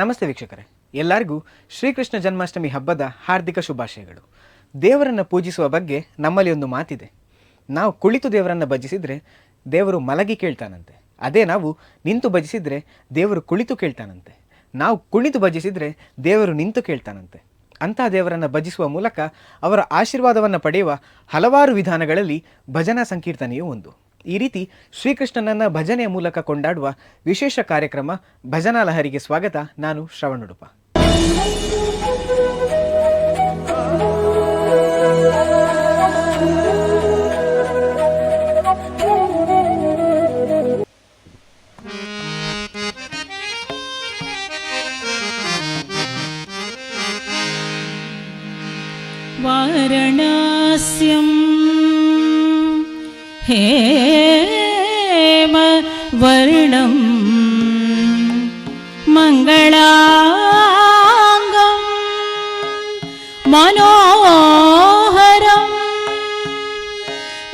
ನಮಸ್ತೆ ವೀಕ್ಷಕರೇ, ಎಲ್ಲರಿಗೂ ಶ್ರೀಕೃಷ್ಣ ಜನ್ಮಾಷ್ಟಮಿ ಹಬ್ಬದ ಹಾರ್ದಿಕ ಶುಭಾಶಯಗಳು. ದೇವರನ್ನು ಪೂಜಿಸುವ ಬಗ್ಗೆ ನಮ್ಮಲ್ಲಿ ಒಂದು ಮಾತಿದೆ. ನಾವು ಕುಳಿತು ದೇವರನ್ನು ಭಜಿಸಿದರೆ ದೇವರು ಮಲಗಿ ಕೇಳ್ತಾನಂತೆ. ಅದೇ ನಾವು ನಿಂತು ಭಜಿಸಿದರೆ ದೇವರು ಕುಳಿತು ಕೇಳ್ತಾನಂತೆ. ನಾವು ಕುಳಿತು ಭಜಿಸಿದರೆ ದೇವರು ನಿಂತು ಕೇಳ್ತಾನಂತೆ. ಅಂತಹ ದೇವರನ್ನು ಭಜಿಸುವ ಮೂಲಕ ಅವರ ಆಶೀರ್ವಾದವನ್ನು ಪಡೆಯುವ ಹಲವಾರು ವಿಧಾನಗಳಲ್ಲಿ ಭಜನಾ ಸಂಕೀರ್ತನೆಯೂ ಒಂದು. ಈ ರೀತಿ ಶ್ರೀಕೃಷ್ಣನನ್ನು ಭಜನೆಯ ಮೂಲಕ ಕೊಂಡಾಡುವ ವಿಶೇಷ ಕಾರ್ಯಕ್ರಮ ಭಜನಾ ಲಹರಿಗೆ ಸ್ವಾಗತ. ನಾನು ಶ್ರವಣ್ ಉಡುಪ. ವಾರಣಾಸ್ಯಂ ಹೇಮ ವರ್ಣಂ ಮಂಗಳಾಂಗಂ ಮನೋಹರಂ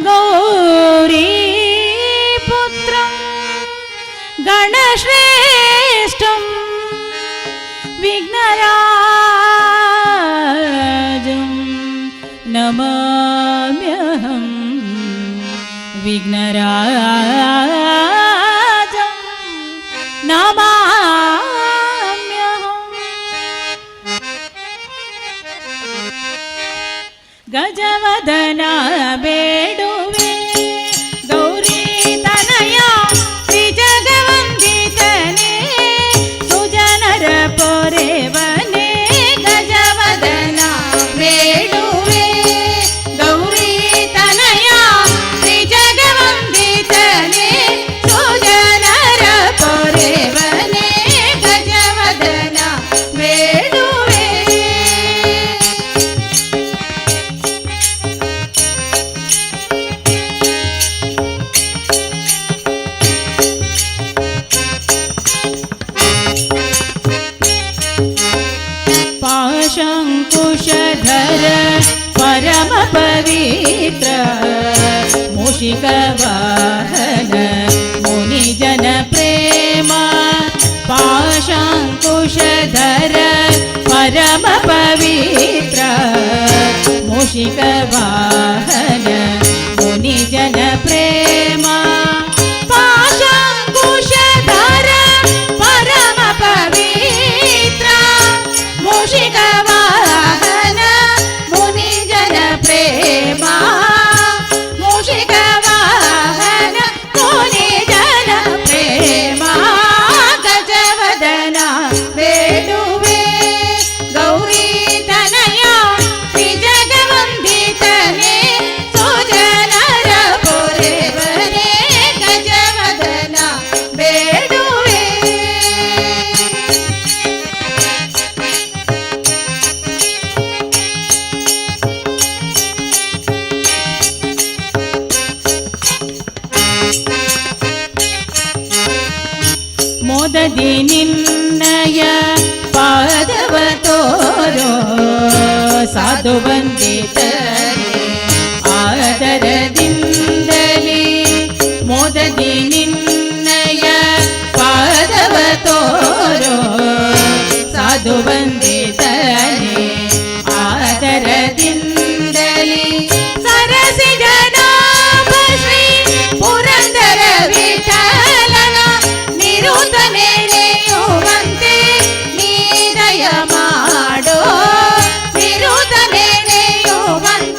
ಗೌರೀಪುತ್ರಂ ಗಣಶ್ರೇಷ್ಠಂ ವಿಘ್ನರಾಜಂ ನಮಾಮ್ಯಹಂ ವಿಘ್ನರಾಜಂ ನಮಾಮ್ಯಹಂ. ಗಜವದನ ಬೇಡುವೆ ಗೌರಿ ತನಯ ತ್ರಿಜಗವಂದಿತನೇ ಸುಜನರ ಪೊರೆವನೇ. ಗಜವದನ ಬೇಡುವೆ ಗೌರಿ ತನಯ ತ್ರಿಜಗವಂದಿತನೇ ಸುಜನರ ಪೊರೆವನೇ. ಗಜವದನ ಬೇಡುವೆ. ಪಾಶಂಕುಶಧರ ಪರಮ ಪವಿತ್ರ ಮೂಷಿಕ ವಾಹನ ಮುನಿಜನ ಪ್ರೇಮ. ಪಾಶಂಕುಶಧರ ಪರಮ ಪವಿತ್ರ ಮೂಷಿಕ ವಾಹನ ಮುನಿಜನ ಪ್ರೇಮ. ಪಾಶಂಕುಶಧರ ಪರಮ ಪವಿತ್ರ ಮೂಷಿಕ ವಾಹನ ಮುನಿಜನ ಪ್ರೇಮ. ಮೂಷಿಕ ವಾಹನ ಮುನಿಜನ ಪ್ರೇಮ. ಗಜವದನ ಬೇಡುವೆ ಗೌರಿ ತನಯ ತ್ರಿಜಗವಂದಿತನೇ ಸುಜನರ ಪೊರೆವನೇ. ಗಜವದನ ಬೇಡುವೆ. ಮೋದದಿ ನಿನ್ನಯ ಪಾದವ ತೋರೋ ಸಾಧು ವಂದಿತರೇ ಆದರದಿಂದಲೇ. ಮೋದದಿ ನಿನ್ನಯ ಪಾದವ ತೋರೋ ಸಾಧು ವಂದಿತರೇ ಆದರದಿಂದಲೇ. ಸರಸಿಜ ನಾಮ ಶ್ರೀ ಪುರಂದರ ವಿಠಲನ ನಿರುತನೆ ನೆನೆಯುವಂತೆ ನೀ ದಯ ಮಾಡೋ. ನಿರುತನೆ ನೆನೆಯುವಂತೆ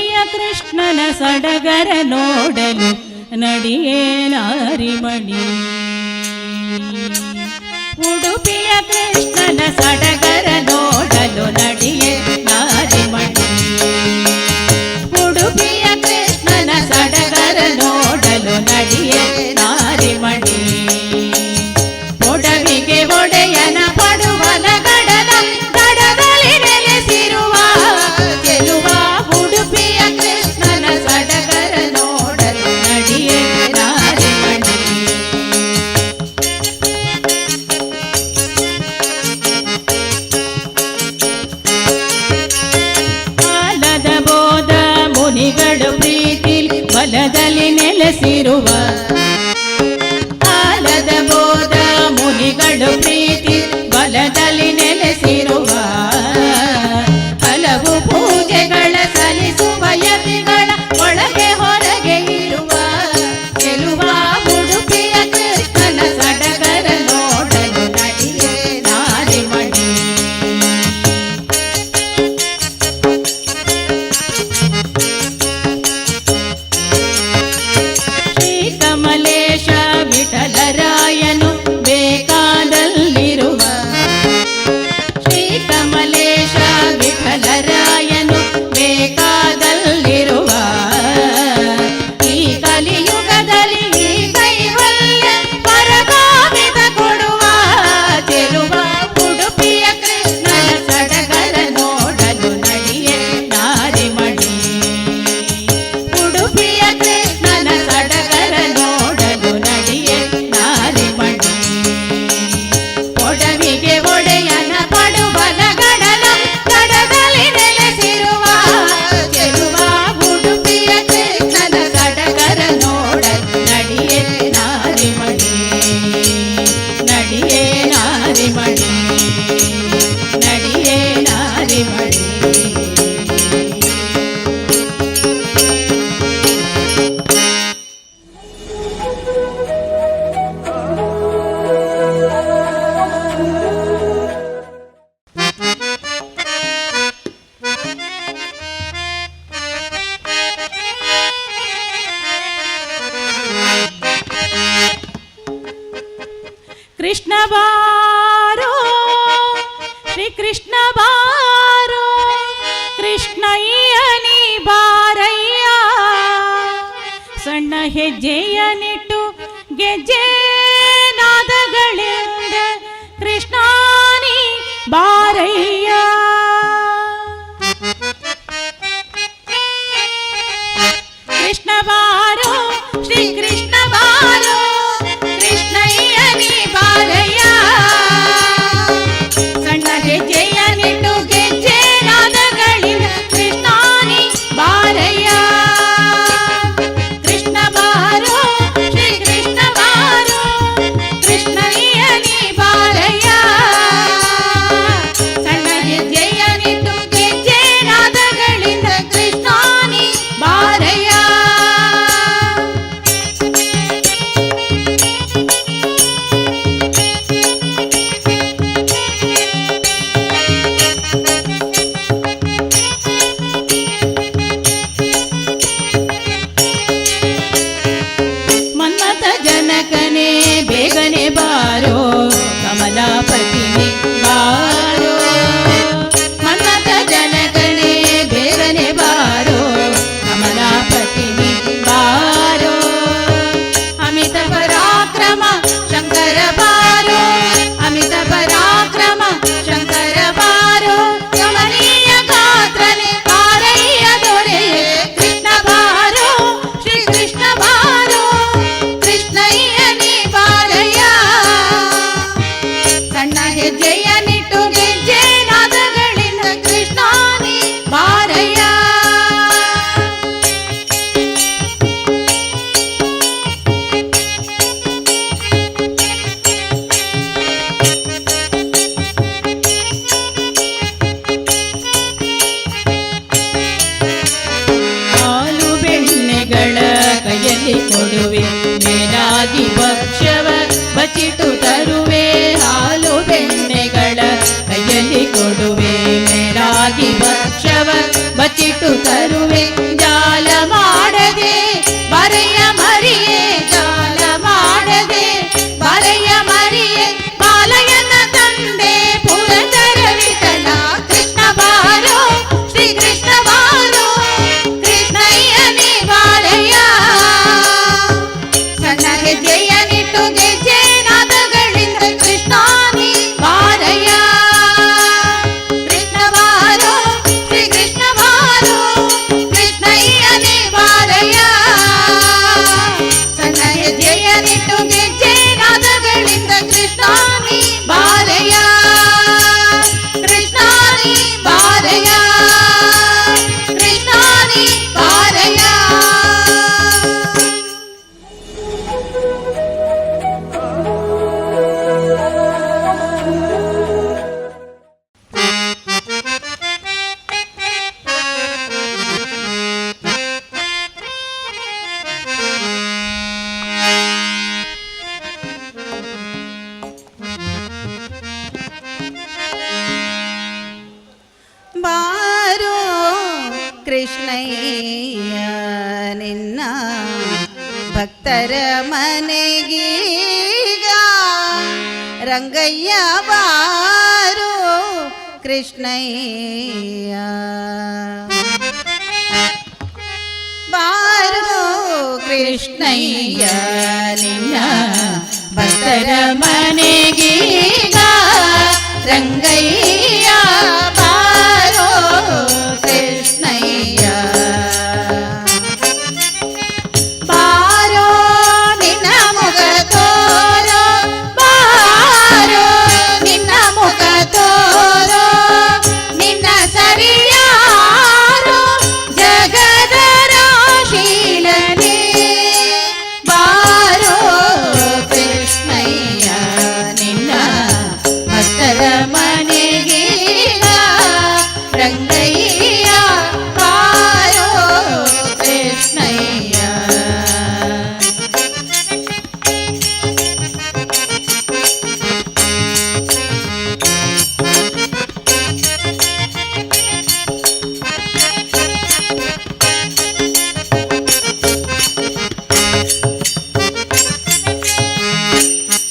ಉಡುಪಿಯ ಕೃಷ್ಣನ ಸಡಗರ ನೋಡಲು ನಡಿಯೇ ನಾರಿಮಣಿ. ಉಡುಪಿಯ ಕೃಷ್ಣನ ಸಡಗರ ನೋಡಲು ನಡಿಯೇ ನಾರಿಮಣಿ. ಉಡುಪಿಯ ಕೃಷ್ಣನ ಸಡಗರ ನೋಡಲು ನಡಿಯೇ ನಾರಿಮಣಿ. ಒಡವಿಗೆ ಒಡೆಯನ ಪಡುವನ ಗಡನ ಗಡದಲ್ಲಿ ನೆಲೆಸಿರುವ ಚೆಲುವ ಉಡುಪಿಯ ಕೃಷ್ಣನ ಸಡಗರ ನೋಡಲು ನಡಿಯೇ ನಾರಿಮಣಿ. ಕಾಲದ ಬೋಧ ಮುನಿಗಳು ಪ್ರೀತಿ ಬಲದಲ್ಲಿ ನೆಲೆಸಿರುವ ಕಾಲದ ಬೋಧ ಮುನಿಗಳು ಪ್ರೀತಿ ಬಲದಲ್ಲಿ ನೆಲೆಸಿರುವ ಹಲವು ಪೂಜೆಗಳ ಸಲ್ಲಿಸುವ ಯತಿಗಳ ಒಳಗೆ ಹೊರಗೆ ಇರುವ ಚೆಲುವ ಉಡುಪಿಯ ಕೃಷ್ಣನ ಸಡಗರ ನೋಡಲು ನಡಿಯೇ ನಾರಿಮಣಿ. ಶ್ರೀ ಕಮಲೇಶ ವಿಠಲರಾಯನು ಬೇಕಾದಲ್ಲಿರುವ ಶ್ರೀ ಕಮಲೇಶ ವಿಠಲರಾಯನು ಬೇಕಾದಲ್ಲಿರುವ ಈ ಕಲಿಯುಗದಲ್ಲಿ ಈ ಕೈವಲ್ಯ ಪರಗಾಮಿತ ಕೊಡುವ ಚೆಲುವ ಉಡುಪಿಯ ಕೃಷ್ಣನ ಸಡಗರ ನೋಡಲು ನಡಿಯೇ ನಾರಿಮಣಿ. ಉಡುಪಿಯ ಕೃಷ್ಣನ ಸಡಗರ ನೋಡಲು ನಡಿಯೇ ನಾರಿಮಣಿ. ಒಡವಿಗೆ ಒಡೆಯನ ಪಡುವನ ಗಡನ ಗಡದಲ್ಲಿ ನೆಲೆಸಿರುವ ಚೆಲುವ ಉಡುಪಿಯ ಕೃಷ್ಣನ ಸಡಗರ ನೋಡಲು ನಡಿಯೇ ನಾರಿಮಣಿ. ನಡಿಯೇ ನಾರಿಮಣಿ. ನಡಿಯೇ ನಾರಿಮಣಿ. ಕೃಷ್ಣ ಬಾರೋ ಶ್ರೀ ಕೃಷ್ಣ ಬಾರೋ ಕೃಷ್ಣಯ್ಯ ನೀ ಬಾರಯ್ಯ. ಸಣ್ಣ ಹೆಜ್ಜೆಯನಿಟ್ಟು ಗೆಜ್ಜೆ ನಾದಗಳಿಂದ ಕೃಷ್ಣ ನೀ ಬಾರಯ್ಯ. ಕೃಷ್ಣ ಬಾರೋ ಶ್ರೀ ಕೃಷ್ಣ ಬಾರೋ ಕೃಷ್ಣಯ್ಯ ನೀ ಬಾರಯ್ಯ. ಸಣ್ಣ ಹೆಜ್ಜೆಯನಿಟ್ಟು ಗೆಜ್ಜೆ ನಾದಗಳಿಂದ ಕೃಷ್ಣ ನೀ ಬಾರಯ್ಯ. ಕೃಷ್ಣ ಬಾರೋ ಶ್ರೀ ಕೃಷ್ಣ ಬಾರೋ ಕೃಷ್ಣಯ್ಯ ನೀ ಬಾರಯ್ಯ. ಸಣ್ಣ ಹೆಜ್ಜೆಯನಿಟ್ಟು ಗೆಜ್ಜೆ ನಾದಗಳಿಂದ ಕೃಷ್ಣ ನೀ ಬಾರಯ್ಯ. ನಿನ್ನ ಭಕ್ತರ ಮನೆಗೀಗ ರಂಗಯ್ಯ ಬಾರು ಕೃಷ್ಣಯ್ಯ ಬಾರು ಕೃಷ್ಣಯ್ಯ ನಿನ್ನ ಭಕ್ತರ ಮನೆಗೀಗ ರಂಗಯ್ಯ ಬಾರೋ ಕೃಷ್ಣಯ್ಯ ಬಾರೋ ನಿನ್ನ ಮುಖ ತೋರೋ ಬಾರೋ ನಿನ್ನ ಮುಖ ತೋರೋ ನಿನ್ನ ಸರಿಯಾರೋ ಜಗದ ರಾಶೀಲನೆ ಬಾರೋ ಕೃಷ್ಣಯ್ಯ ನಿನ್ನ ಭಕ್ತರ ಮನೆಗೀಗ ರಂಗಯ್ಯ ಬಾರೋ ಕೃಷ್ಣಯ್ಯ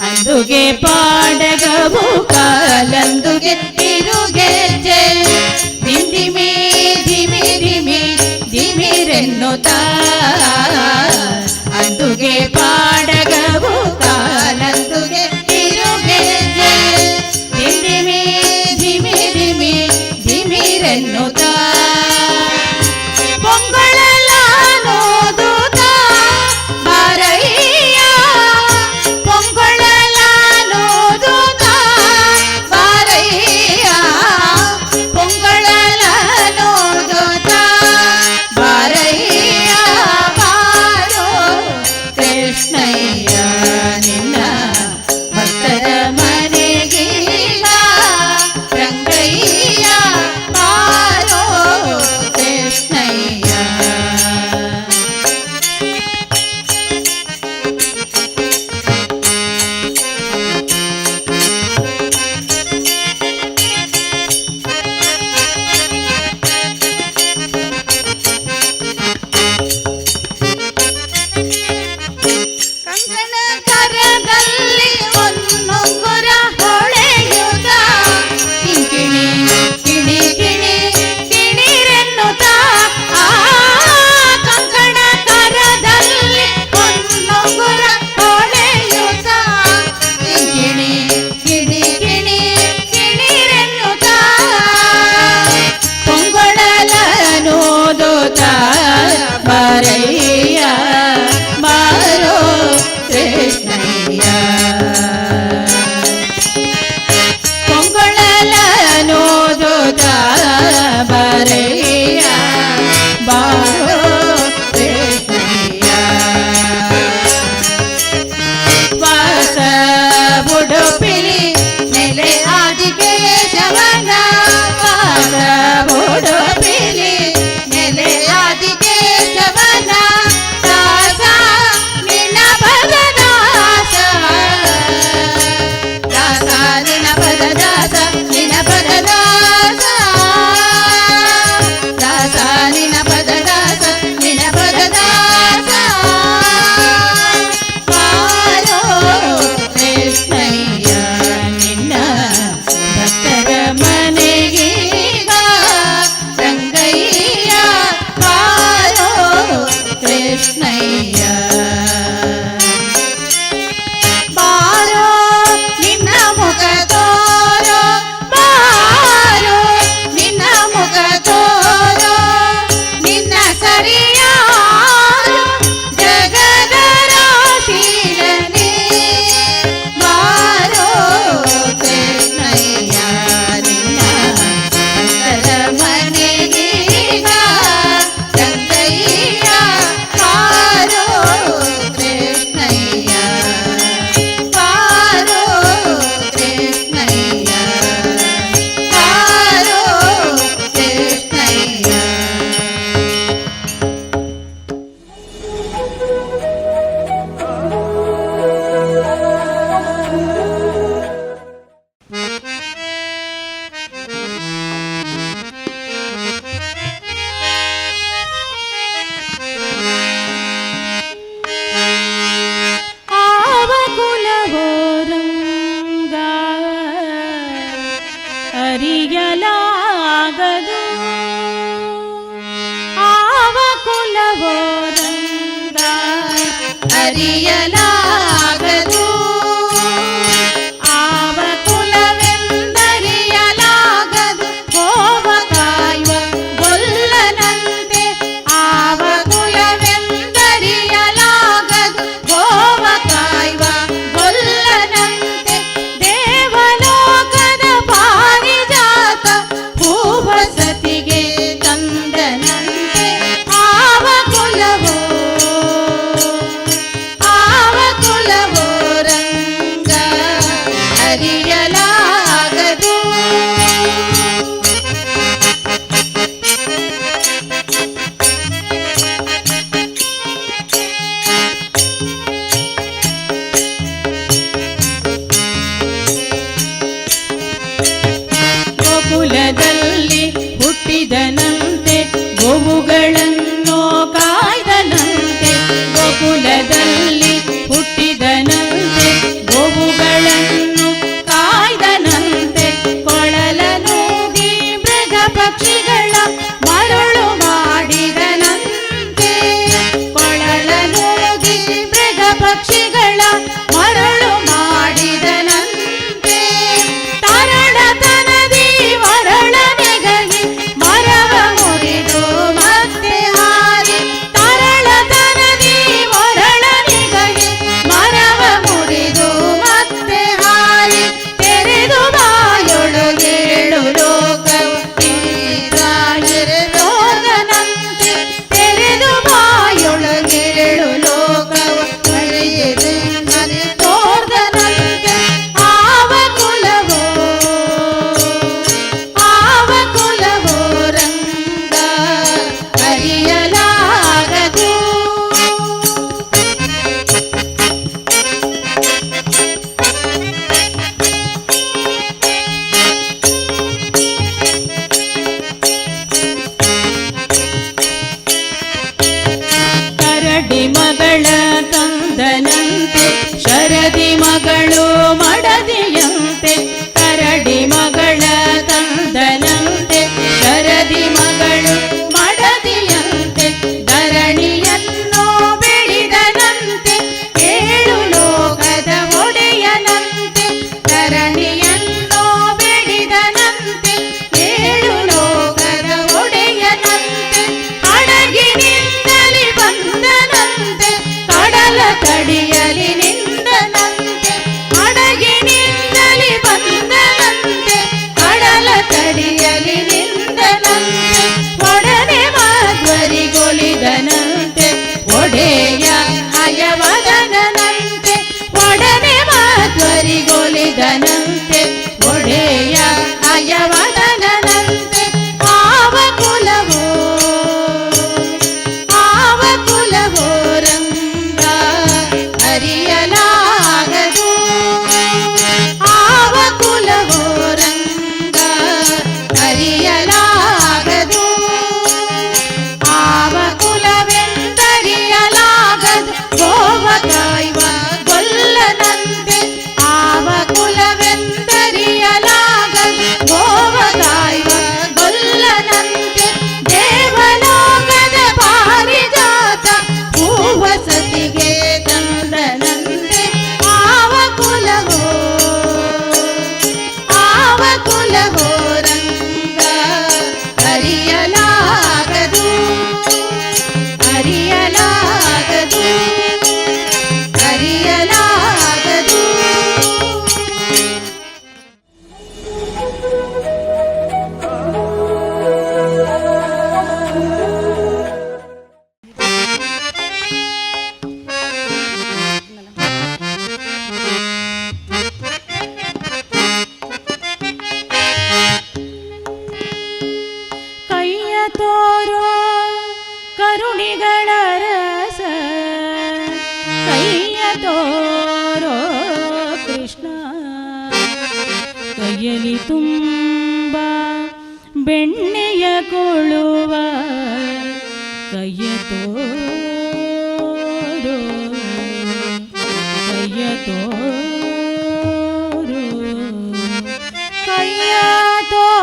ಅಂದುಗೆ ಪಾಡಗವು ಕಾಲಂದುಗೆ ತಿರುಗೆಜ್ಜೆ ಧಿಮಿ ಧಿಮಿ ಧಿಮಿ ಧಿಮಿರೆನ್ನುತ್ತಾ ಅಂದುಗೆ ಪಾಡಗವು ಕಾಲಂದುಗೆ ತಿರುಗೆಜ್ಜೆ ಧಿಮಿ ಧಿಮಿ ಧಿಮಿ ಧಿಮಿರೆನ್ನುತ್ತಾ ಪೊಂಗಳಲಾನೋದುತ್ತ ಬಾರಯ್ಯ ಪೊಂಗಳಲಾನೋದುತ್ತ ಬಾರಯ್ಯ ಪೊಂಗಳಲಾನೋದುತ್ತ ಬಾರಯ್ಯ ಬಾರೋ ಕೃಷ್ಣ ವಸತಿಗೆ ತಂದನಂತೆ ಆವ ಕುಲವೋ ರಂಗ ಅರಿಯಲಾಗದು ಅರಿಯಲಾಗದು ಅರಿಯಲಾಗದು. ಕೈಯ ತೋರೋ ಕರುಣಿಗಳ ರಸ ಕೈಯ ತೋರೋ ಕೃಷ್ಣ ಕೈಯಲ್ಲಿ ತುಂಬ ಬೆಣ್ಣೆಯ ಕೊಳುವ ಕೈಯ ತೋರೋ ಕೈಯ ತೋರೋ ಕೈಯ ತೋರೋ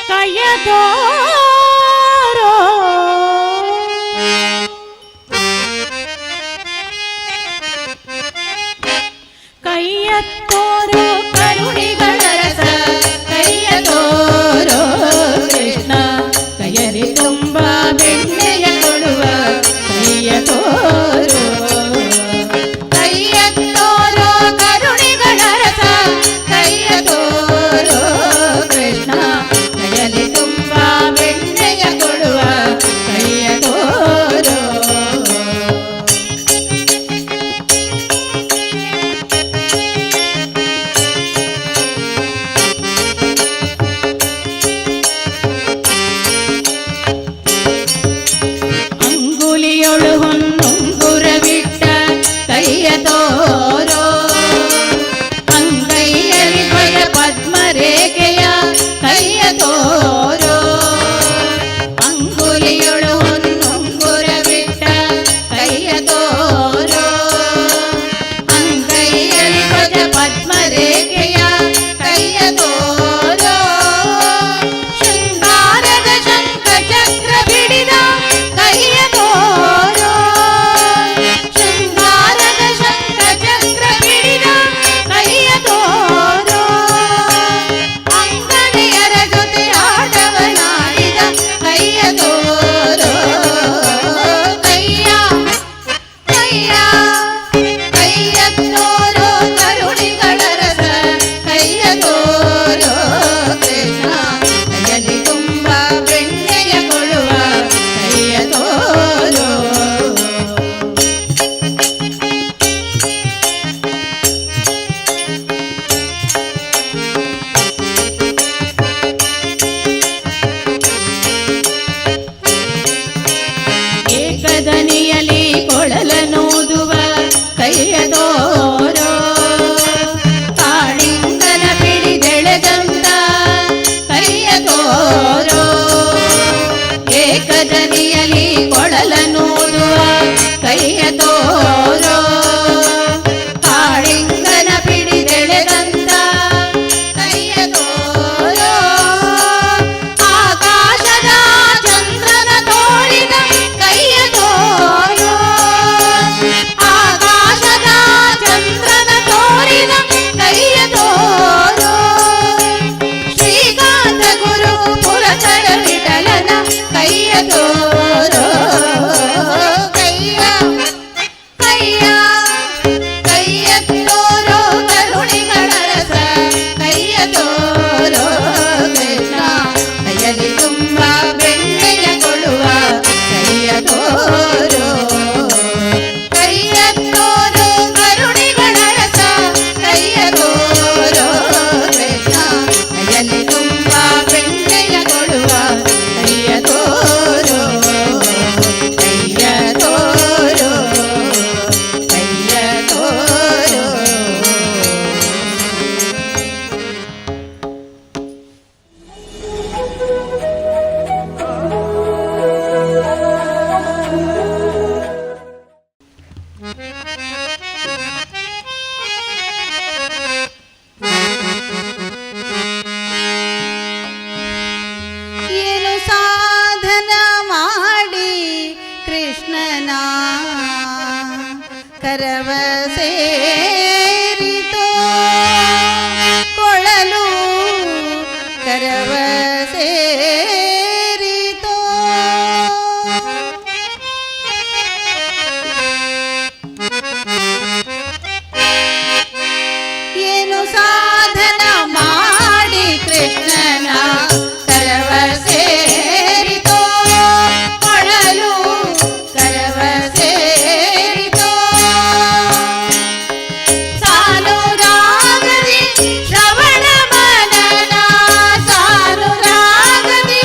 ಕೈಯ ತೋರೋ ಕೈಯ ತೋರೋ ಕರುಣಿಗಳ ರಸ ಕೈಯ ತೋರೋ ಕೃಷ್ಣ ಕೈಯಲ್ಲಿ ತುಂಬ ಬೆಣ್ಣೆಯ ಕೊಡುವ ಕೈಯ ತೋರೋ ಕೈಯ ತೋರೋ ಕರುಣಿಗಳ ರಸ ಕೈಯ ತೋರೋ ಕೃಷ್ಣ ಕೈಯಲ್ಲಿ ತುಂಬ ಬೆಣ್ಣೆಯ ಕೊಡುವ ಕೈಯ ತೋರೋ. ಅಂಗುಲಿಯೊಳು ಹೊನ್ನುಂಗುರವಿಟ್ಟ ಕೈಯ ತೋರೋ ಅಂಗೈಯಲ್ಲಿ ಧ್ವಜ ಪದ್ಮರೇಖೆಯ ಕೈಯ ತೋರೋ ಅಂಗುಲಿಯೊಳು ಹೊನ್ನುಂಗುರವಿಟ್ಟ ಕೈಯ ತೋರೋ ಅಂಗೈಯಲ್ಲಿ ಧ್ವಜ ಪದ್ಮರೇಖೆಯ ಕೈಯ ತೋರೋ ಶೃಂಗಾರದ ಶಂಖ ಚಕ್ರ ಬಿಡಿದ ಕೈಯ ತೋರೋ ಶೃಂಗಾರದ ಶಂಖ ಚಕ್ರ ಬಿಡಿದ ಕೈಯ ತೋರೋ ಅಂಗನೆಯರ ಜೊತೆ ಆಟವನಾಡಿದ ಕೈಯ ತೋರೋ ಕೈಯ ಕೈಯ ಕೈಯ ತೋರೋ ಕರುಣಿಗಳ ರಸ ಕೈಯ ತೋರೋ ಕೃಷ್ಣ ಕೈಯಲ್ಲಿ ತುಂಬ ಬೆಣ್ಣೆಯ ಕೊಡುವ ಕೈಯ ತೋರೋ. ಏಕದನಿಯಲ್ಲಿ ಕೊಳಲನೂದುವ ಕೈಯ ತೋರೋ ಕಾಳಿಂಗನ ಪಿಡಿದೆಳೆದಂತ ಕೈಯ ತೋರೋ ಏಕದನಿಯಲ್ಲಿ ಕೊಳಲನೂದುವ ಕೈಯ ತೋರೋ ಕಾಳಿಂಗನ ಪಿಡಿದೆಳೆದಂತ ಕೈಯ ತೋರೋ ಆಕಾಶದ ಚಂದ್ರನ ತೋಳಿದ ಕೈಯ ತೋರೋ ಆಕಾಶದ ಚಂದ್ರನ ತೋರಿದ ಕೈಯ ತೋರೋ ಶ್ರೀಕಾಂತ ಗುರು ಪುರಚರ ವಿಠಲನ ಕೈಯ ತೋರೋ ಕೈಯ ಕೈಯ ಕೈಯ ತೋರೋ ಕರುಣಿಗಳ ರಸ ಕೈಯ ತೋರೋ ಕೃಷ್ಣ ಕೈಯಲ್ಲಿ ತುಂಬ ಬೆಣ್ಣೆಯ ಕೊಡುವ ಕೈಯ ತೋರೋ ಕೈಯ ತೋರೋ ಕರುಣಿಗಳ ರಸ ಕೈಯ ತೋರೋ ಕೃಷ್ಣ ಕೈಯಲ್ಲಿ ತುಂಬ ಬೆಣ್ಣೆಯ ಕೊಡುವ ಕೈಯ ತೋರೋ ಕೃಷ್ಣನ ಕರವ ಸೇರಿತೋ ಕೊಳಲು ಕರವ ಸೇರಿತೋ ಏನು ಸಾಧನ ಮಾಡಿ ಕೃಷ್ಣನ ಕರವ ಸೇರಿತೋ ಕೊಳಲು ಕರವ ಸೇರಿತೋ ಸಾಲು ರಾಗದಿ ಶ್ರವಣ ಮನನ ಸಾಲು ರಾಗದಿ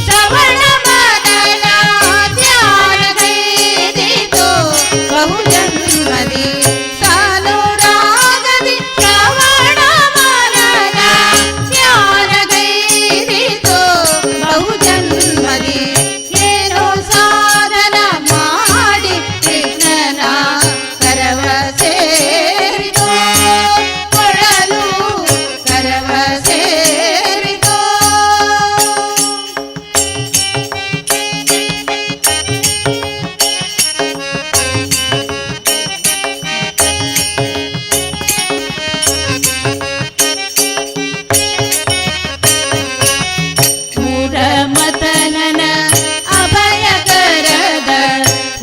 ಶ್ರವಣ ಮನನ ಧ್ಯಾನಗೈದಿತೋ ಬಹುಜನ್ಮದಿ ಸಾಲು ರಾಗದಿ ಶ್ರವಣ ಮನನ ಧ್ಯಾನಗೈದಿತೋ ಬಹುಜನ್ಮದಿ ಏನೋ ಸಾಧನ ಮಾಡಿ ಕೃಷ್ಣನ ಕರವ ಸೇರಿತೋ ಕೊಳಲು ಕರವ ಸೇರಿತೋ ಮೂಢಮತನನ ಅಭಯಕರದ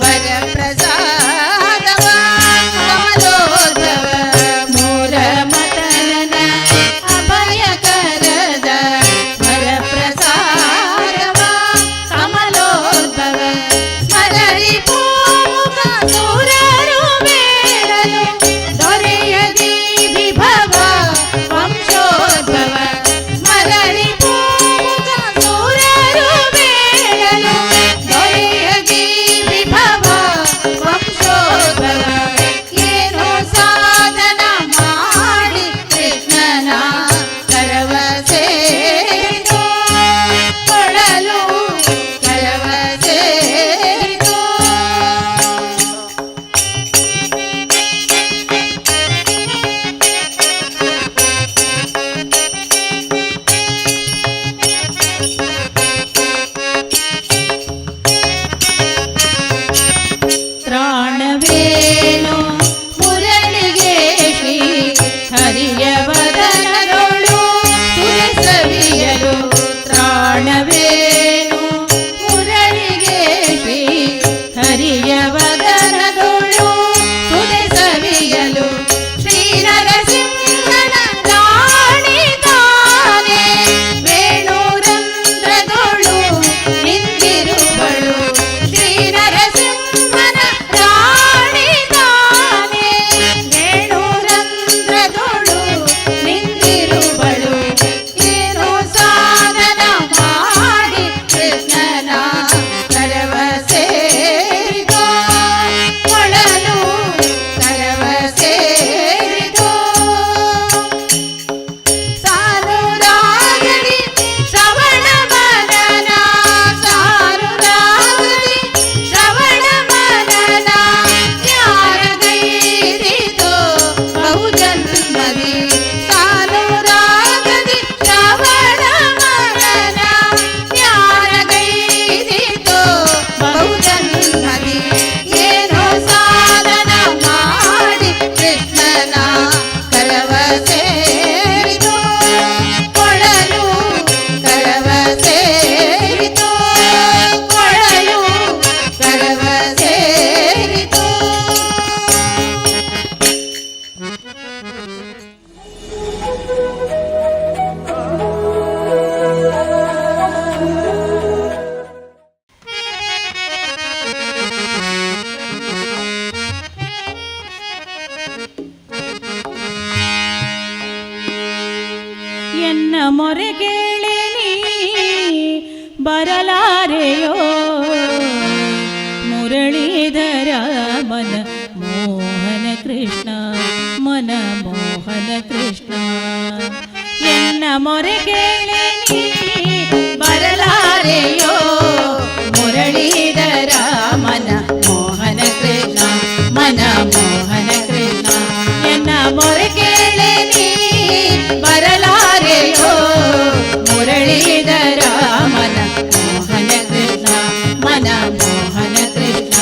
ವರಪ್ರಸಾದವ ಕಮಲೋದ್ಭವ ಮೂಢಮತನನ ಅಭಯಕರದ ವರಪ್ರಸಾದವ ಕಮಲೋದ್ಭವ ಸ್ಮರರಿ ಪೂಮುಖ ಸೂರರು ಬೇಡಲು ದೊರೆಯದಿ ವಿಭವ ವಂಶೋದ್ಭವ ಸ್ಮರರಿ ಪೂಮುಖ ಸೂರರು ಬೇಡಲು ದೊರೆಯದಿ ವಿಭವ ವಂಶೋದ್ಭವ ಏನೋ ಸಾಧನ ಮಾಡಿ ಕೃಷ್ಣನ ಕರವ ಸೇರಿತೋ ಕೊಳಲು ಕರವ ಸೇರಿತೋ ತ್ರಾಣವೇನು ಮುರಳಿಗೆ ಶ್ರೀ ಹರಿಯ ವದನದೊಳು ಸುರಸವಿಯಲು ತ್ರಾಣವೇನು ಮುರಳಿಗೆ ಶ್ರೀ ಹರಿಯ ವದನದೊಳು ಸುರಸವಿಯಲು ಶ್ರೀ ನರಸಿಂಹನ ರಾಣಿ ತಾನೆ ವೇಣುರಂಧ್ರದೊಳು ನಿಂತಿರುವಳು ಶ್ರೀ ನರಸಿಂಹನ ರಾಣಿ ತಾನೆ ವೇಣುರಂಧ್ರದೊಳು ನಿಂತಿರುವಳು ಏನೋ ಸಾಧನ ಮಾಡಿ ಕೃಷ್ಣನ ಕರವ ಸೇರಿತೋ ಕೊಳಲು ಕರವ ಸೇರಿತೋ ಸಾಲು ರಾಗದಿ ಶ್ರವಣ ಮನನ ಸಾಲು ರಾಗದಿ ಶ್ರವಣ ಮನನ ಧ್ಯಾನಗೈದಿತೋ ಬಹುಜನ್ಮದಿ ಸಾಲು ರಾಗದಿ ಶ್ರವಣ ಮನನ ಧ್ಯಾನಗೈದಿತೋ ಬಹುಜನ್ಮದಿ ಏನೋ ಸಾಧನ ಮಾಡಿ ಕೃಷ್ಣನ ಕರವ ಸೇರಿತೋ ಕೊಳಲು ಕರವ ಸೇರಿತೋ ಕೊಳಲು ಕರವ ಸೇರಿತೋ ಎನ್ನ ಮೊರೆ ಕೇಳಿ ನೀ ಬರಲಾರೆಯೋ ಮುರಳೀಧರ ಮನ ಮೋಹನ ಕೃಷ್ಣ ಮನ ಮೋಹನ ಕೃಷ್ಣ ಎನ್ನ ಮೊರೆ ಕೇಳಿ ನೀ ಬರಲಾರೆಯೋ ಮುರಳೀಧರ ಮನ ಮೋಹನ ಕೃಷ್ಣ ಮನ ಮೋಹನ ಕೃಷ್ಣ ಎನ್ನ ಮೊರೆ ಕೇಳೆ ನೀ ಬರಲಾರೆಯೋ ಮುರಳೀಧರ ಮನ ಮೋಹನ ಕೃಷ್ಣ ಮನ ಮೋಹನ ಕೃಷ್ಣ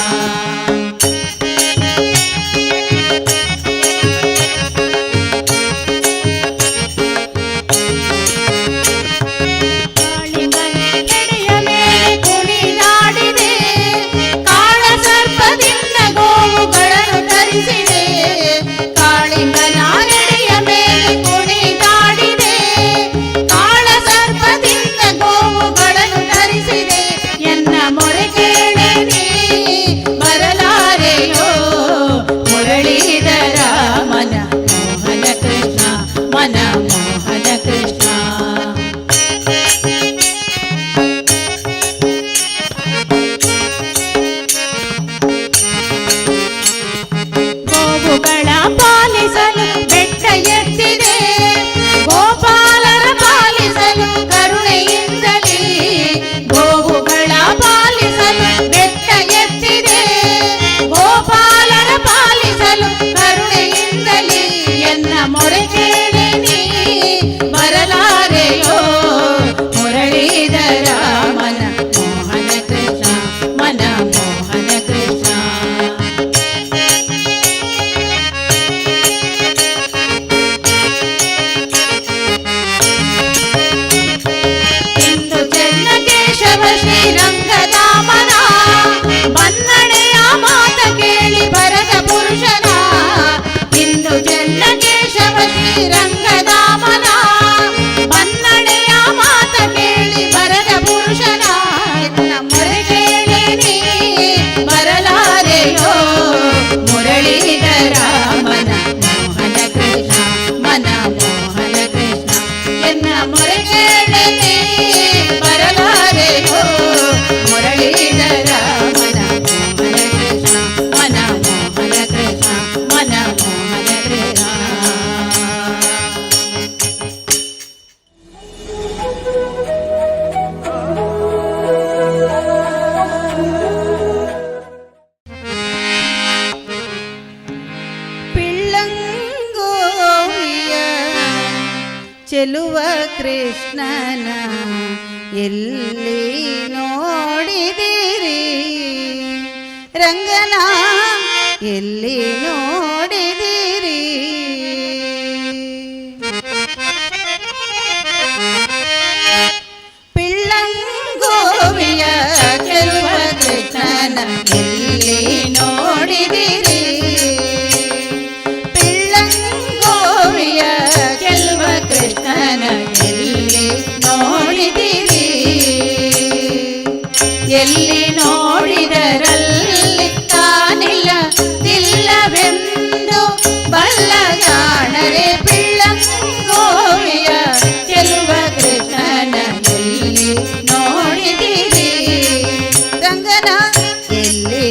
ಮೋಹನ ಕೃಷ್ಣ. ಇಂದು ಚೆನ್ನ ಕೇಶವ ಶ್ರೀರಂಗದಾಮನ ಬನ್ನಡೆಯ ಮಾತ ಕೇಳಿ ಭರತ ಪುರುಷನ. ಇಂದು ಚೆನ್ನ ಕೇಶವ ಶ್ರೀರಂಗದಾಮನ ಬನ್ನಡೆಯ ಮಾತ ಕೇಳಿ ಭರತ ಪುರುಷನ. ಎನ್ನ ಮೊರೆ ಕೇಳಿ ನೀ ಬರಲಾರೆಯೋ ಮುರಳೀಧರ ಮನ ಮೋಹನ ಕೃಷ್ಣ ಮನ ಮೋಹನ ಕೃಷ್ಣ. ಎನ್ನ ಮೊರೆ ಕೇಳಿ ನೀ ಬರಲಾರೆಯೋ ಮುರಳೀಧರ ಮನ ಮೋಹನ ಕೃಷ್ಣ ಮನ ಮೋಹನ ಕೃಷ್ಣ ಮನ ಮೋಹನ ಕೃಷ್ಣ. ಪಿಳ್ಳಂಗೋವಿಯ ಚೆಲುವ ಕೃಷ್ಣನ ಎಲ್ಲಿ ನೋಡಿದಿರಿ ರಂಗನ ಎಲ್ಲಿ ನೋಡಿದಿರಿ. ಪಿಳ್ಳಂಗೋವಿಯ ಚೆಲುವ ಕೃಷ್ಣನ ಎಲ್ಲಿ ನೋಡಿದಿರಿ. ಪಿಳ್ಳಂಗೋವಿಯ ಚೆಲುವ ಕೃಷ್ಣನ ಎಲ್ಲಿ ನೋಡಿದಿರಿ. ಎಲ್ಲಿ ನೋಡಿದರಲ್ಲಿ ತಾನಿಲ್ಲದಿಲ್ಲವೆಂದು ಬಲ್ಲ ಜಾಣರೆ. ಪಿಳ್ಳಂಗೋವಿಯ ಚೆಲುವ ಕೃಷ್ಣನ ಎಲ್ಲಿ ನೋಡಿದಿರಿ ರಂಗನ ಎಲ್ಲಿ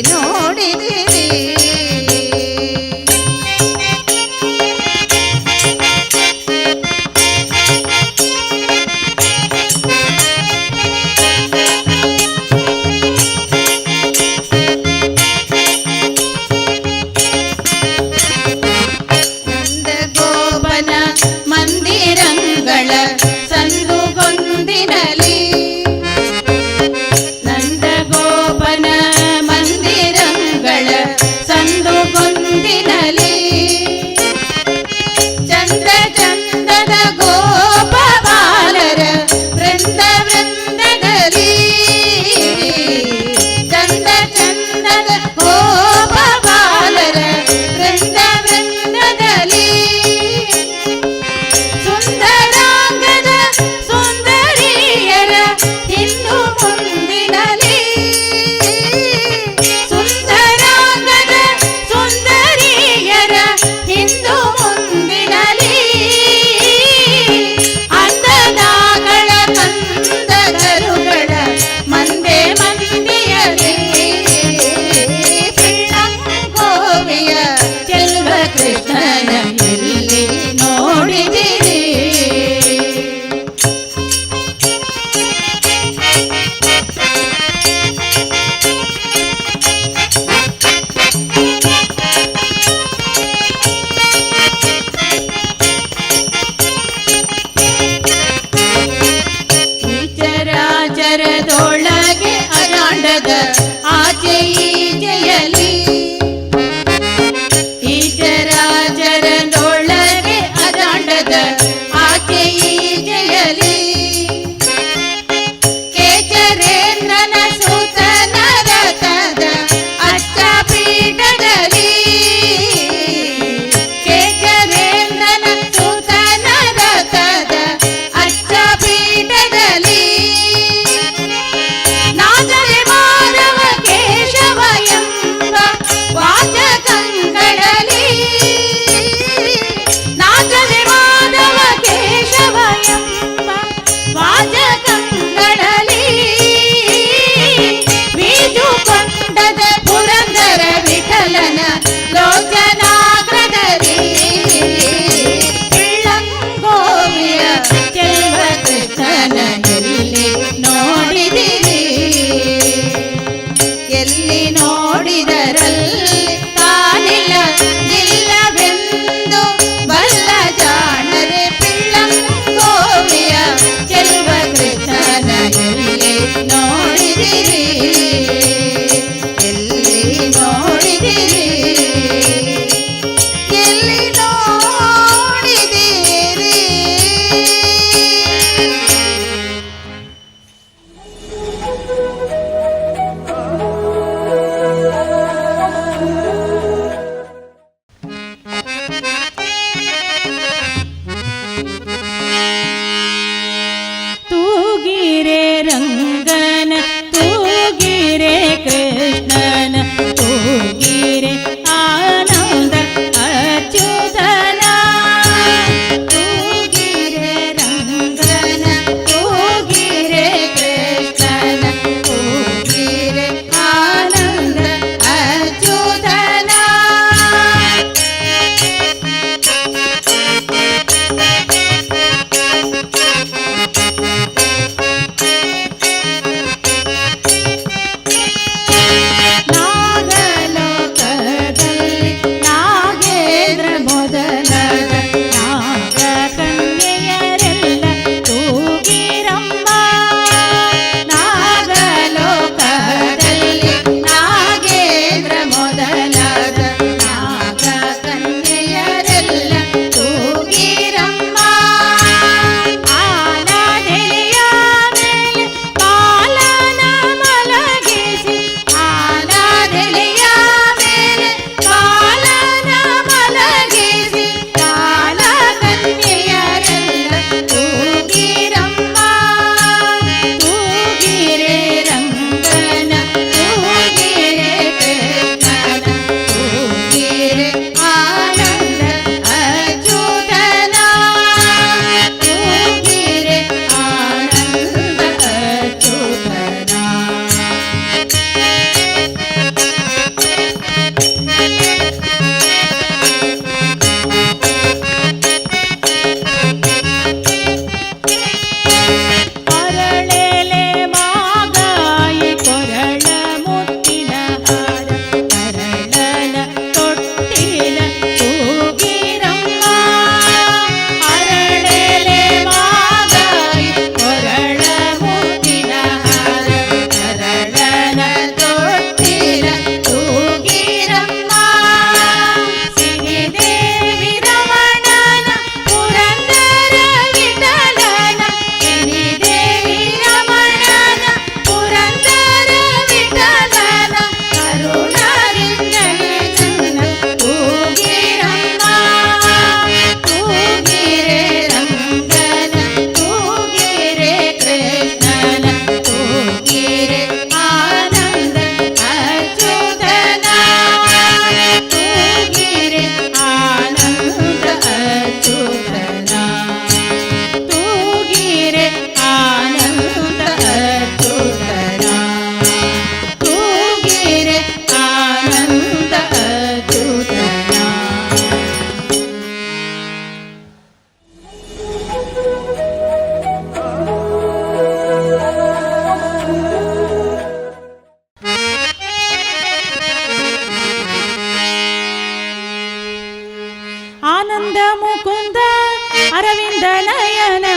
ಅರವಿಂದ ನಯನ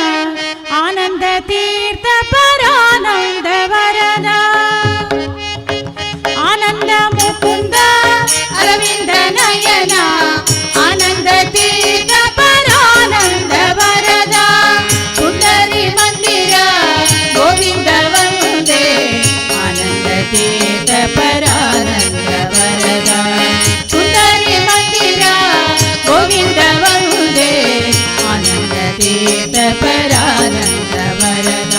ಆನಂದ ತೀರ್ಥ ಪರಾನಂದ ವರದ ಆನಂದ ಮುಕುಂದ ಅರವಿಂದ ನಯನ ಆನಂದ ತೀರ್ಥ ಪರಾನಂದ ವರದ ಸುಂದರಿ ಮಂದಿರ ಗೋವಿಂದ ವಂದೇ ಆನಂದ ತೀರ್ಥ ಪರಾನಂದ ವರದ ಸುಂದರಿ ಮಂದಿರ ಗೋವಿಂದ ವಂದೇ ಆನಂದ ತೀರ್ಥ ಪರಾನಂದ ವರದ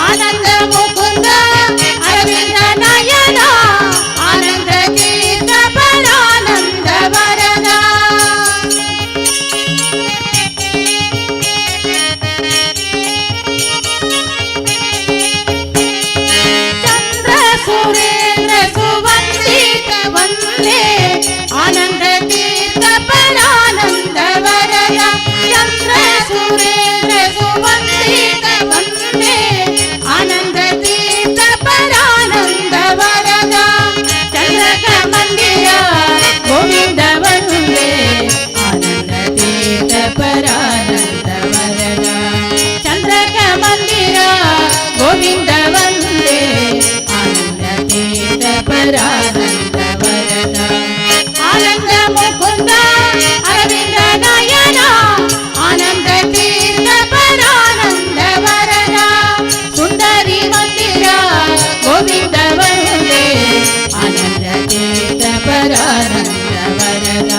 ಆನಂದ ಮುಕುಂದ ಅರವಿಂದ ನಯನ ಆನಂದ ತೀರ್ಥ ಪರಾನಂದ ವರದ ಚಂದ್ರ ಸುರೇಂದ್ರ ಸುವಂದಿತ ವಂದೇ ಆನಂದ ತೀರ್ಥ ಪರಾನಂದ ವರದ ಚಂದ್ರ ಸುರೇಂದ್ರ ಸುವಂದಿತ ವಂದೇ ಆನಂದ ತೀರ್ಥ ಪರಾನಂದ ವರದ ಚಂದ್ರಕ ಮಂದಿರ ಗೋವಿಂದ ವಂದೇ ಆನಂದ ತೀರ್ಥ ಪರಾನಂದ ವರದ ಚಂದ್ರಕ ಮಂದಿರ ಗೋವಿಂದ ವಂದೇ ಆನಂದ ತೀರ್ಥ ಪರಾನಂದ ವರದ ಆನಂದ ಮುಕುಂದ ಅರವಿಂದ ನಯನ ಆನಂದ ತೀರ್ಥ ಪರಾನಂದ ವರದ ಸುಂದರಿ ಮಂದಿರ ಗೋವಿಂದ ವಂದೇ ಆನಂದ ತೀರ್ಥ ಪರಾನಂದ ವರದ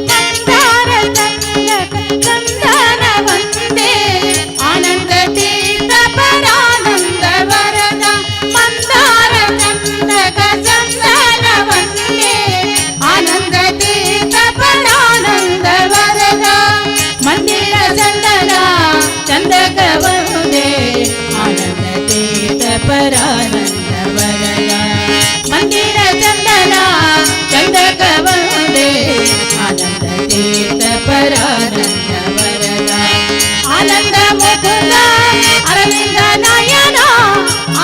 ಮಂದಾರ ಚಂದಕ ಚಂದನ ವಂದೇ ಆನಂದ ತೀರ್ಥ ಪರಾನಂದ ವರದ ಮಂದಾರ ಚಂದಕ ಚಂದನ ವಂದೇ ಆನಂದ ತೀರ್ಥ ಪರಾನಂದ ವರದ ಮಂದಿರ ಚಂದನ ಚಂದಕ ವಂದೇ ಆನಂದ ತೀರ್ಥ ಪರಾನಂದ ವರದ ಮಂದಿರ ಚಂದನ ಚಂದಕ ವಂದೇ ಆನಂದ ತೀರ್ಥ ಪರಾನಂದ ವರದ ಆನಂದ ಮುಕುಂದ ಅರವಿಂದ ನಯನ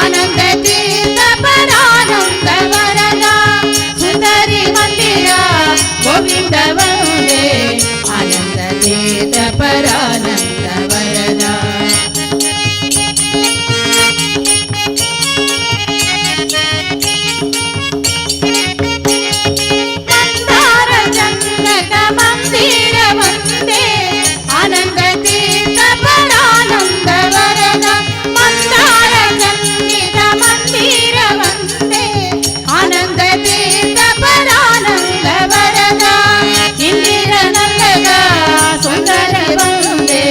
ಆನಂದ ತೀರ್ಥ ಪರಾನಂದ ವರದ ಸುಂದರಿ ಮಂದಿರ ಗೋವಿಂದ ವಂದೇ ಆನಂದ ತೀರ್ಥ ಪರಾನಂದ ವರದ ಮಂದಾರ ಚಂದಕ ಮಂದಿರ ವಂದೇ ಆನಂದ ತೀರ್ಥ ಪರಾನಂದ ವರದ ಮಂದಾರ ಚಂದಿತ ಮಂದಿರ ವಂದೇ ಆನಂದ ತೀರ್ಥ ಪರಾನಂದ ವರದ ಇಂದಿರ ನಂದಗ ಸುಂದರ ವಂದೇ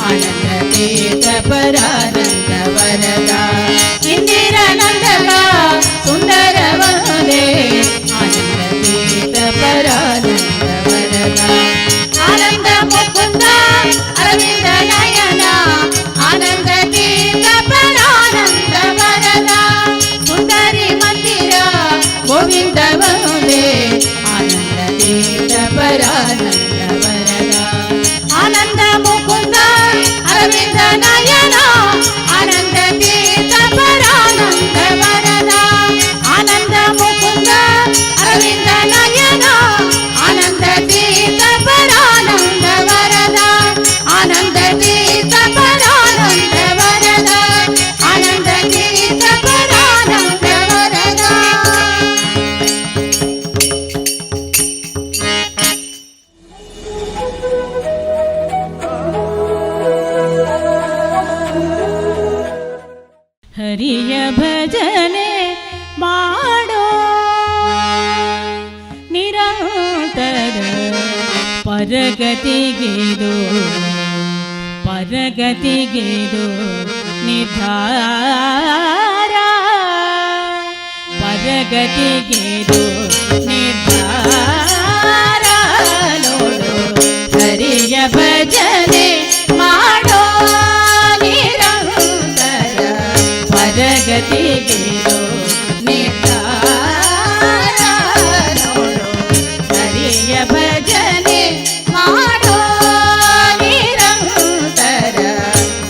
ಆನಂದ ತೀರ್ಥ ಪರಾನಂದ ವರದ ಇಂದಿರ ನಂದಗ ಸುಂದರ ವಂದೇ ಆನಂದ ತೀರ್ಥ ಪರಾನಂದ ವರದ ಆನಂದ ಮುಕುಂದ ಅರವಿಂದ ನಯನ ಆನಂದ ತೀರ್ಥ ಪರಾನಂದ ವರದ ಸುಂದರಿ ಮಂದಿರ ಗೋವಿಂದ ವಂದೇ ಆನಂದ ತೀರ್ಥ ಪರಾನಂದ ವರದ ಆನಂದ ಮುಕುಂದ ಅರವಿಂದ ನಯನ ಆನಂದ ತೀರ್ಥ ಪರಾನಂದ ವರದ ಆನಂದ ಮುಕುಂದ ಅರವಿಂದ ನಯನ ಆನಂದ ತೀರ್ಥ ಪರಾನಂದ ವರದ ಆನಂದ ತೀರ್ಥ ಪರಾನಂದ ವರದ ಆನಂದ ತೀರ್ಥ ಪರಾನಂದ ವರದ ಹರಿಯ ಭಜನೆ ಮಾಡೋ ನಿರಂತರ ಪರಗತಿಗಿದು ಪರಗತಿಗಿದು ನಿರ್ಧಾರ ಪರಗತಿಗಿದು ನಿರ್ಧಾರ ನೋಡು ಹರಿಯ ಭಜನೆ ಮಾಡೋ ನಿರಂತರ ಪರಗತಿಗಿದು ನಿರ್ಧಾರ ನೋಡು ಹರಿಯ ಭಜನೆ ಮಾಡೋ ನಿರಂತರ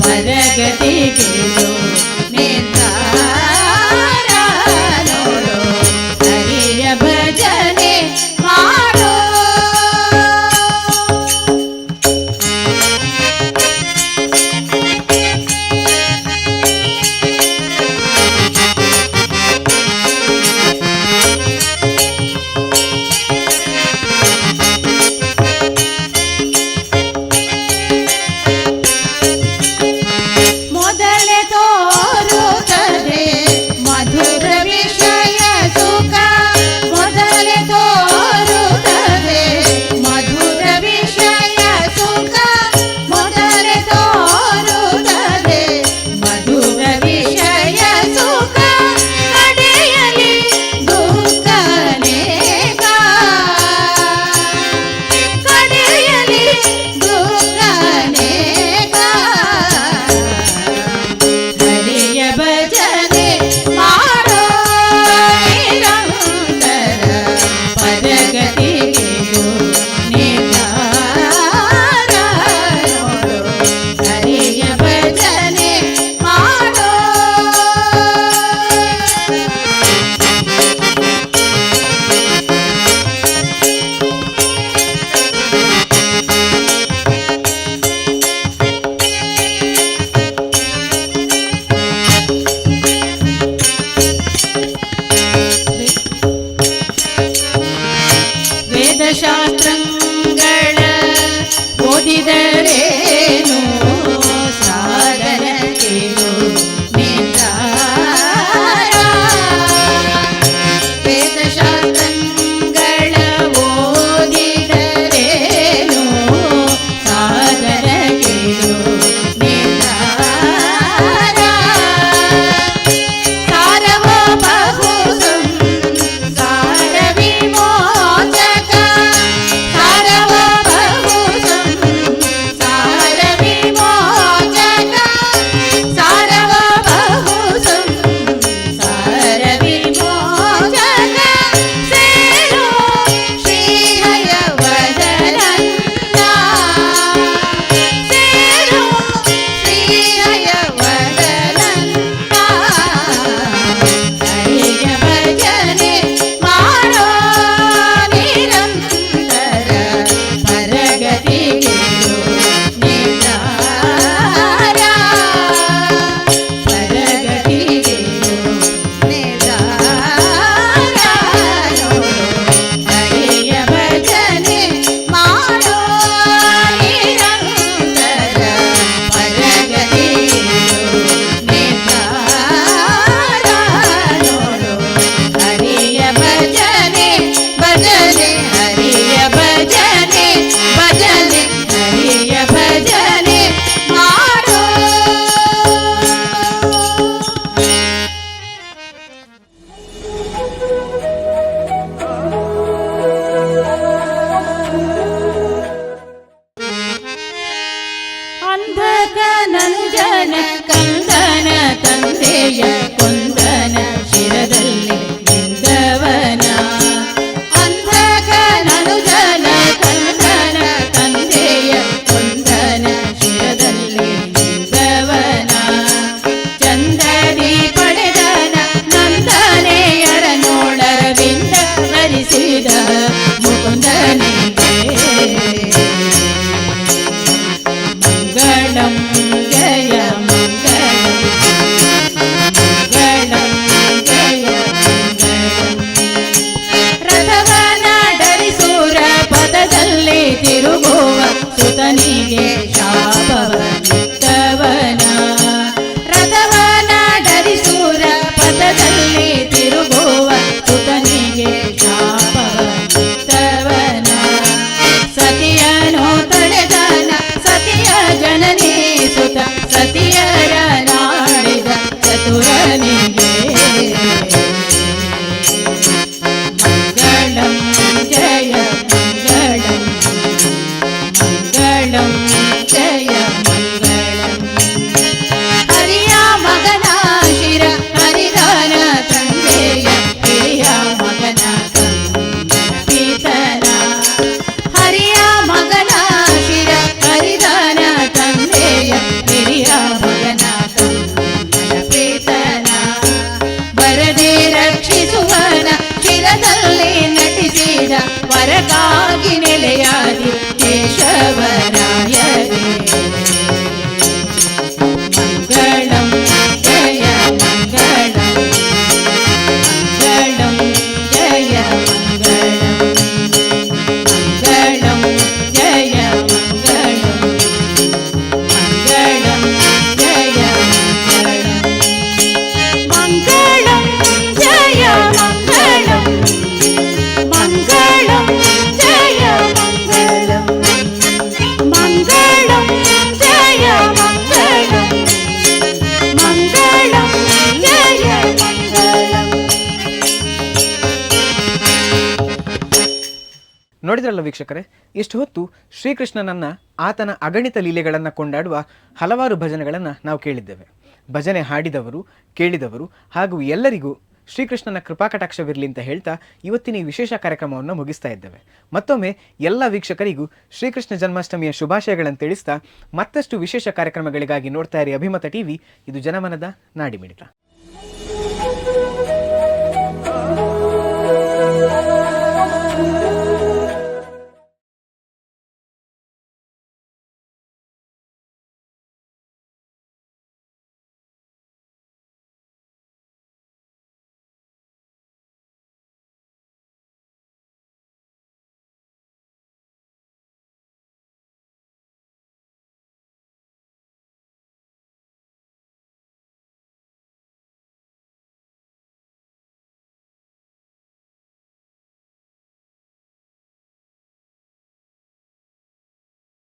ಪರಗತಿಗಿದು ನಿರ್ಧಾರ ಪಡೆದನ ಕಂದನ ತಂದೆಯ ಕೊಂದನ ಶಿರದಲ್ಲಿ ನಿಂದವನ ಅಂಧಕನನು ಜನ ಕಂದನ ತಂದೆಯ ಕೊಂದನ ಶಿರದಲ್ಲಿ ನಿಂದವನ ಚಂದದಿ ಪಡೆದನ ನಂದನೆಯರ ನೋಡರವಿಂದ ಹರಿಸಿದ ಮುಕುಂದನಿಗೆ ಮಂಗಳಂ ಜಯ ಮಂಗಳಂ ಮಂಗಳಂ ಜಯ ಮಂಗಳಂ ರಥವನಾಡರಿಸೂರ ಪದದಲ್ಲಿ ತಿರುಗುವ ಸುತನಿಗೆ ಶಾಪವನಿತ್ತವನ ರಥವನಾಡರಿಸೂರ ಪದದಲ್ಲಿ ತಿರುಗುವ ಸುತನಿಗೆ ಶಾಪವನಿತ್ತವನ ಸತಿಯನು ತಡೆದನ ಸತಿಯ ಜನನಿ ಸುತ ಸತಿಯರ ನಾಡಿದ ಚತುರನಿಗೆ ಮಂಗಳಂ ಜಯ ಮಂಗಳಂ ಮಂಗಳಂ ಜಯ ಮಂಗಳಂ ಹರಿಯ ಮಗನ ಶಿರ ಹರಿದಾನ ತಂದೆಯ ಹಿರಿಯ ಮಗನ ಕಂದನ ಪೀತನ ಹರಿಯ ಮಗನ ಶಿರ ಹರಿದಾನ ತಂದೆಯ ಹಿರಿಯ ಮಗನ ಕಂದನ ಪ್ರೀತನ ಬರದೆ ರಕ್ಷಿಸುವನ ಶಿರದಲ್ಲಿ ನಟಿಸಿದ ವರಗಾಗಿ ನೆಲೆಯಾದಿ ಕೇಶವರಾಯರೇ ಮಂಗಳಂ ಜಯ ಮಂಗಳಂ ಮಂಗಳಂ ಜಯ ಮಂಗಳಂ ಮಂಗಳಂ ಜಯ ಮಂಗಳಂ ಮಂಗಳಂ ಜಯ ಮಂಗಳಂ ಮಂಗಳಂ ಜಯ ಮಂಗಳಂ ಮಂಗಳಂ ಜಯ ಮಂಗಳಂ ಮಂಗಳಂ ಜಯ ಮಂಗಳಂ ಮಂಗಳಂ ಜಯ ಮಂಗಳಂ. ನೋಡಿದ್ರಲ್ಲ ವೀಕ್ಷಕರೇ, ಇಷ್ಟು ಹೊತ್ತು ಶ್ರೀಕೃಷ್ಣನನ್ನ ಆತನ ಅಗಣಿತ ಲೀಲೆಗಳನ್ನು ಕೊಂಡಾಡುವ ಹಲವಾರು ಭಜನೆಗಳನ್ನು ನಾವು ಕೇಳಿದ್ದೇವೆ. ಭಜನೆ ಹಾಡಿದವರು, ಕೇಳಿದವರು ಹಾಗೂ ಎಲ್ಲರಿಗೂ ಶ್ರೀಕೃಷ್ಣನ ಕೃಪಾಕಟಾಕ್ಷವಿರಲಿ ಅಂತ ಹೇಳ್ತಾ ಇವತ್ತಿನ ಈ ವಿಶೇಷ ಕಾರ್ಯಕ್ರಮವನ್ನು ಮುಗಿಸ್ತಾ ಇದ್ದೇವೆ. ಮತ್ತೊಮ್ಮೆ ಎಲ್ಲ ವೀಕ್ಷಕರಿಗೂ ಶ್ರೀಕೃಷ್ಣ ಜನ್ಮಾಷ್ಟಮಿಯ ಶುಭಾಶಯಗಳನ್ನು ತಿಳಿಸ್ತಾ ಮತ್ತಷ್ಟು ವಿಶೇಷ ಕಾರ್ಯಕ್ರಮಗಳಿಗಾಗಿ ನೋಡ್ತಾ ಇರಿ ಅಭಿಮತ ಟಿವಿ. ಇದು ಜನಮನದ ನಾಡಿಮಿಡಿತ.